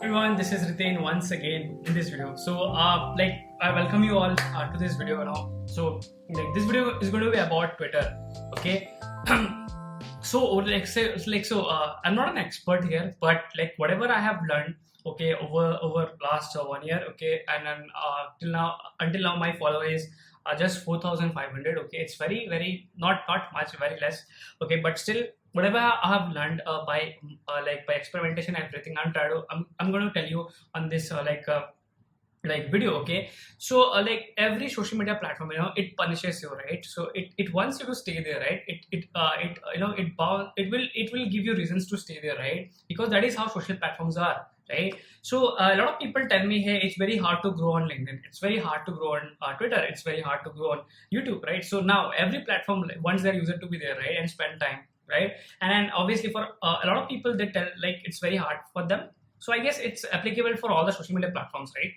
Everyone, this is Riten once again in this video. So, I welcome you all to this video now. So, this video is going to be about Twitter. Okay. I'm not an expert here, but whatever I have learned, okay, over last 1 year, okay, and then until now, my follower is just 4,500. Okay, it's very not much, very less. Okay, but still, whatever I have learned by experimentation and everything, I'm going to tell you on this video. Okay, so every social media platform, it punishes you, right? So it wants you to stay there, right? It will give you reasons to stay there, right? Because that is how social platforms are, right? So a lot of people tell me, hey, it's very hard to grow on LinkedIn, it's very hard to grow on Twitter, it's very hard to grow on YouTube, right? So now every platform wants their user to be there, right, and spend time, right? And then obviously for a lot of people, they tell it's very hard for them. So I guess it's applicable for all the social media platforms, right?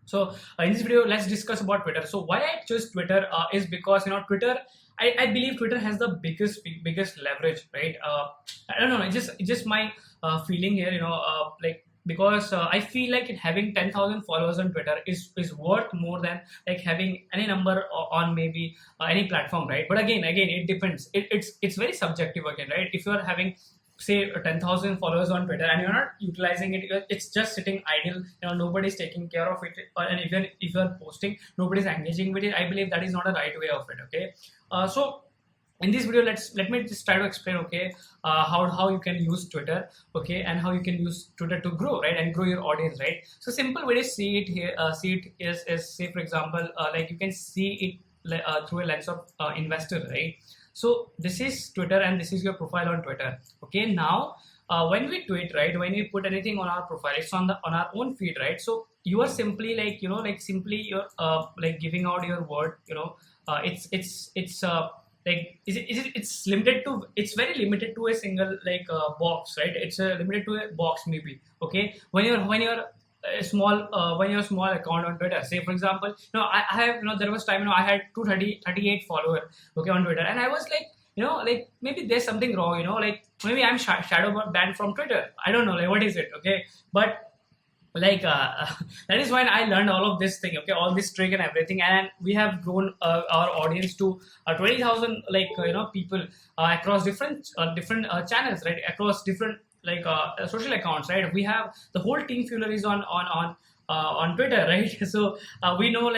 So in this video, let's discuss about Twitter. So why I chose Twitter is because Twitter. I believe Twitter has the biggest leverage, right? I don't know. It's just my feeling here. Because I feel like having 10,000 followers on Twitter is worth more than having any number on maybe any platform, right? But again, it depends. It's very subjective again, right? If you're having say 10,000 followers on Twitter and you're not utilizing it, it's just sitting idle, nobody's taking care of it, and even if you're posting, nobody's engaging with it, I believe that is not a right way of it. Okay, so in this video, let me just try to explain, okay, how you can use Twitter, okay, and how you can use Twitter to grow, right, and grow your audience, right? So simple way to see it here, is say for example, you can see it through a lens of investor, right? So this is Twitter and this is your profile on Twitter. Okay, now when we tweet, right, when we put anything on our profile, it's on our own feed, right? So you are simply simply you're giving out your word. It's limited to, it's very limited to a single box, right? It's limited to a box maybe. Okay, when you're a small account on Twitter, say for example, I have, there was time, I had 238 followers, okay, on Twitter, and I was maybe there's something wrong, maybe I'm shadow banned from Twitter, I don't know, what is it, okay? But that is when I learned all of this thing, okay, all this trick and everything, and we have grown our audience to 20,000 people across different channels, right, across different social accounts, right? We have the whole team Fueler is on Twitter, right? So we know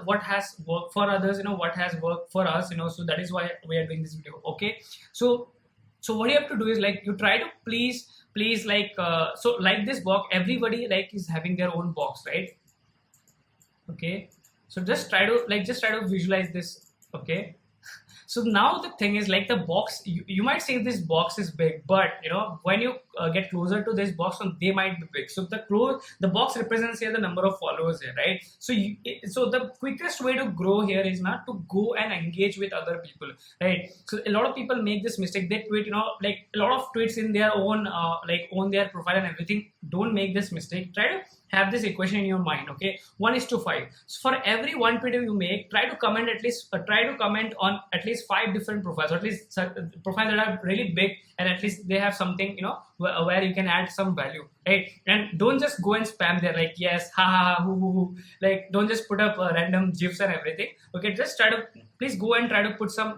what has worked for others, what has worked for us, so that is why we are doing this video. Okay, so what you have to do is you try to please so this box, everybody is having their own box, right? Okay, so just try to visualize this. Okay, so now the thing is, the box, you might say this box is big, but when you get closer to this box, they might be big. So the box represents here the number of followers here, right? So so the quickest way to grow here is not to go and engage with other people, right? So a lot of people make this mistake. They tweet, a lot of tweets in their own own their profile and everything. Don't make this mistake. Try to have this equation in your mind, okay? 1:5. So for every one tweet you make, try to comment on at least 5 different profiles, or at least profiles that are really big, and at least they have something, where you can add some value, right? And don't just go and spam there yes, ha ha ha, hoo hoo hoo. Don't just put up random gifs and everything. Okay, just please go and try to put some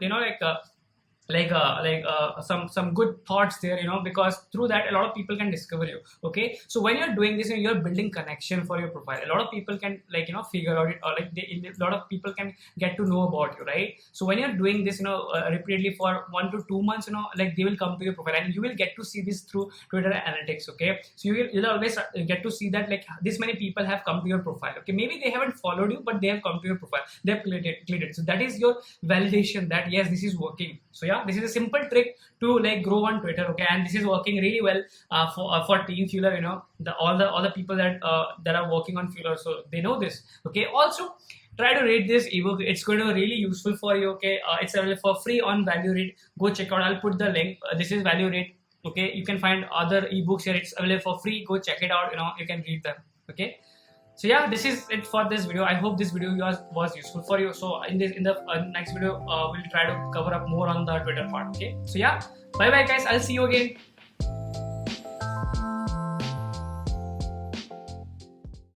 some good thoughts there, because through that a lot of people can discover you. Okay, so when you're doing this, you're building connection for your profile. A lot of people can figure out it, or a lot of people can get to know about you, right? So when you're doing this repeatedly for 1 to 2 months, they will come to your profile, and you will get to see this through Twitter analytics. Okay, so you'll always get to see that this many people have come to your profile. Okay, maybe they haven't followed you, but they have come to your profile, they have clicked it. So that is your validation that yes, this is working. So yeah, this is a simple trick to grow on Twitter, okay, and this is working really well for Team Fueler. All the people that are working on Fueler, so they know this. Okay, also try to read this ebook. It's going to be really useful for you. Okay, it's available for free on ValueRate. Go check out. I'll put the link. This is ValueRate. Okay, you can find other ebooks here. It's available for free. Go check it out. You can read them. Okay. So yeah, this is it for this video. I hope this video was useful for you. So in the next video, we'll try to cover up more on the Twitter part. Okay. So yeah, bye bye guys. I'll see you again.